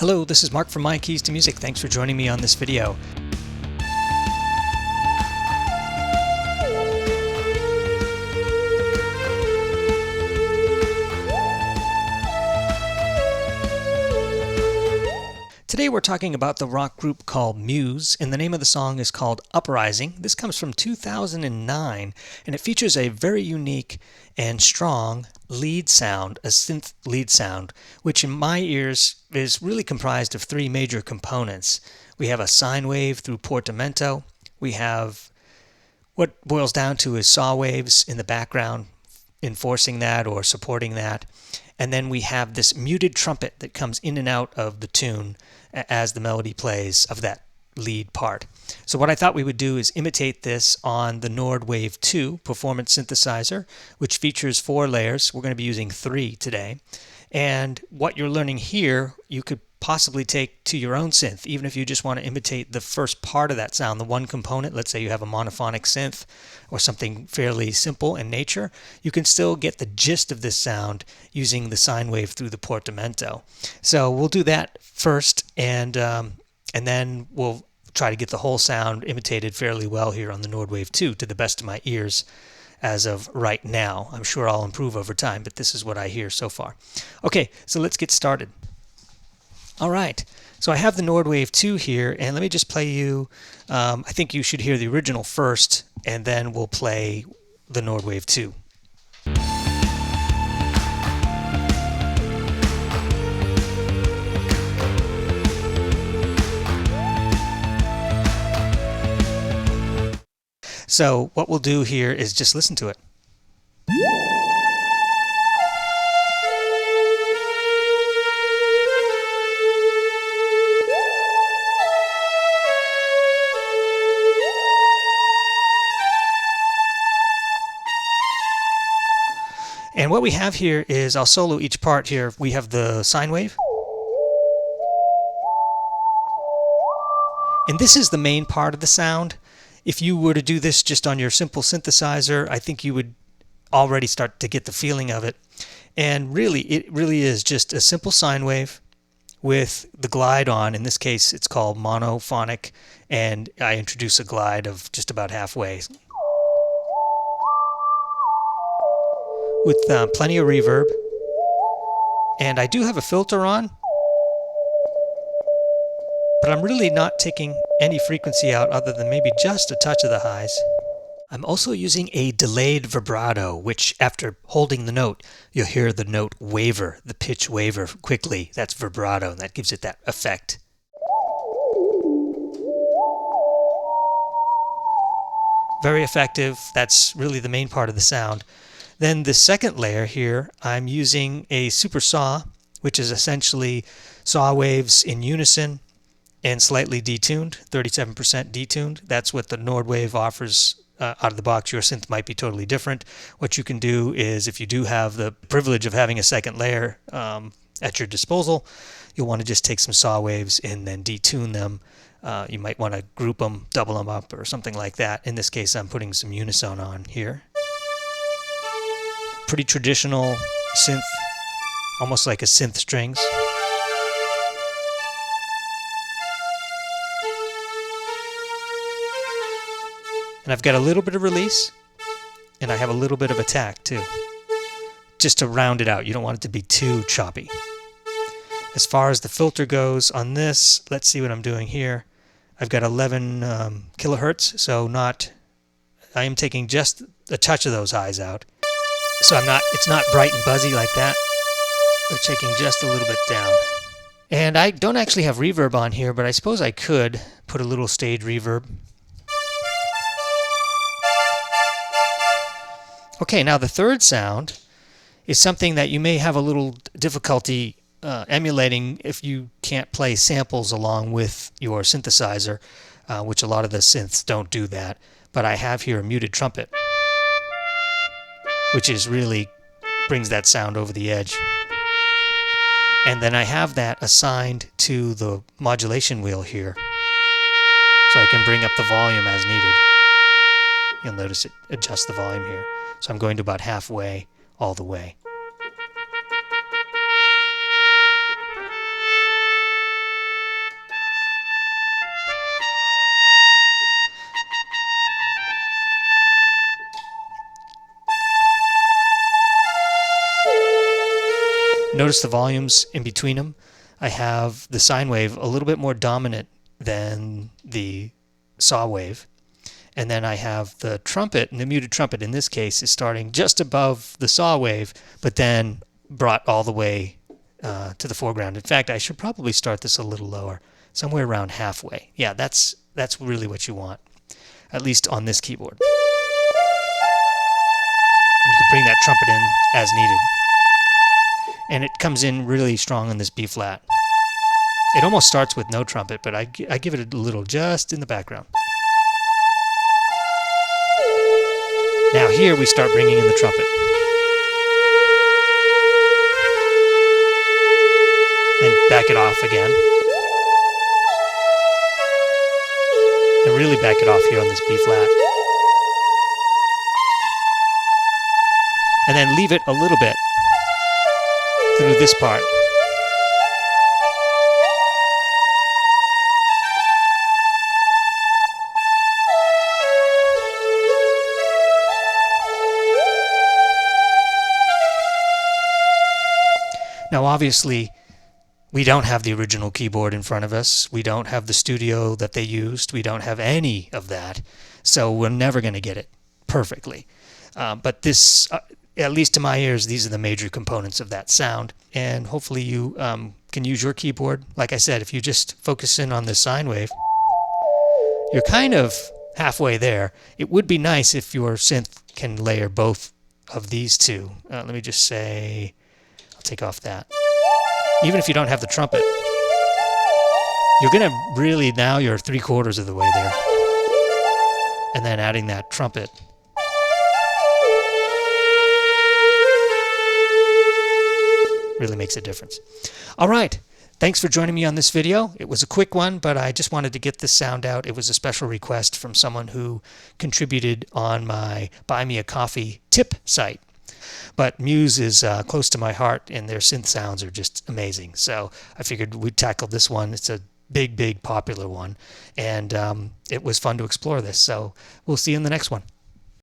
Hello, this is Mark from My Keys to Music. Thanks for joining me on this video. Today we're talking about the rock group called Muse, and the name of the song is called Uprising. This comes from 2009, and it features a very unique and strong lead sound, a synth lead sound, which in my ears is really comprised of three major components. We have a sine wave through portamento. We have what boils down to is saw waves in the background, enforcing that or supporting that. And then we have this muted trumpet that comes in and out of the tune as the melody plays of that lead part. So what I thought we would do is imitate this on the Nord Wave 2 performance synthesizer, which features 4 layers. We're going to be using 3 today. And what you're learning here, you could possibly take to your own synth, even if you just want to imitate the first part of that sound, the one component. Let's say you have a monophonic synth or something fairly simple in nature. You can still get the gist of this sound using the sine wave through the portamento. So we'll do that first, and then we'll try to get the whole sound imitated fairly well here on the Nord Wave 2 to the best of my ears as of right now. I'm sure I'll improve over time, but this is what I hear so far. Okay, so let's get started. All right, so I have the Nord Wave 2 here, and let me just play you, I think you should hear the original first, and then we'll play the Nord Wave 2. So what we'll do here is just listen to it. And what we have here is, I'll solo each part here. We have the sine wave. And this is the main part of the sound. If you were to do this just on your simple synthesizer, I think you would already start to get the feeling of it. And really, it really is just a simple sine wave with the glide on. In this case, it's called monophonic, and I introduce a glide of just about halfway. With plenty of reverb. And I do have a filter on, but I'm really not taking any frequency out other than maybe just a touch of the highs. I'm also using a delayed vibrato, which after holding the note, you'll hear the note waver, the pitch waver quickly. That's vibrato, and that gives it that effect. Very effective. That's really the main part of the sound. Then the second layer here, I'm using a super saw, which is essentially saw waves in unison and slightly detuned, 37% detuned. That's what the Nord Wave offers out of the box. Your synth might be totally different. What you can do is, if you do have the privilege of having a second layer at your disposal, you'll want to just take some saw waves and then detune them. You might want to group them, double them up, or something like that. In this case, I'm putting some unison on here. Pretty traditional synth, almost like a synth strings. And I've got a little bit of release, and I have a little bit of attack too, just to round it out. You don't want it to be too choppy. As far as the filter goes on this, let's see what I'm doing here. I've got 11 kilohertz, so I am taking just a touch of those highs out. So it's not bright and buzzy like that. We're taking just a little bit down. And I don't actually have reverb on here, but I suppose I could put a little stage reverb. Okay, now the third sound is something that you may have a little difficulty emulating if you can't play samples along with your synthesizer, which a lot of the synths don't do that. But I have here a muted trumpet, which is really brings that sound over the edge. And then I have that assigned to the modulation wheel here, so I can bring up the volume as needed. You'll notice it adjusts the volume here. So I'm going to about halfway all the way. Notice the volumes in between them. I have the sine wave a little bit more dominant than the saw wave. And then I have the trumpet, and the muted trumpet in this case is starting just above the saw wave, but then brought all the way to the foreground. In fact, I should probably start this a little lower, somewhere around halfway. Yeah, that's really what you want, at least on this keyboard. You can bring that trumpet in as needed. And it comes in really strong on this B flat. It almost starts with no trumpet, but I give it a little just in the background. Now here we start bringing in the trumpet. Then back it off again. And really back it off here on this B flat. And then leave it a little bit through this part. Now obviously we don't have the original keyboard in front of us. We don't have the studio that they used. We don't have any of that. So we're never going to get it perfectly. But this, at least to my ears, these are the major components of that sound. And hopefully you can use your keyboard. Like I said, if you just focus in on the sine wave, you're kind of halfway there. It would be nice if your synth can layer both of these two. Let me just say, I'll take off that. Even if you don't have the trumpet, you're going to really, now you're 3/4 of the way there. And then adding that trumpet. Really makes a difference. All right. Thanks for joining me on this video. It was a quick one, but I just wanted to get this sound out. It was a special request from someone who contributed on my Buy Me a Coffee tip site. But Muse is close to my heart, and their synth sounds are just amazing. So I figured we'd tackle this one. It's a big, big popular one, and it was fun to explore this. So we'll see you in the next one.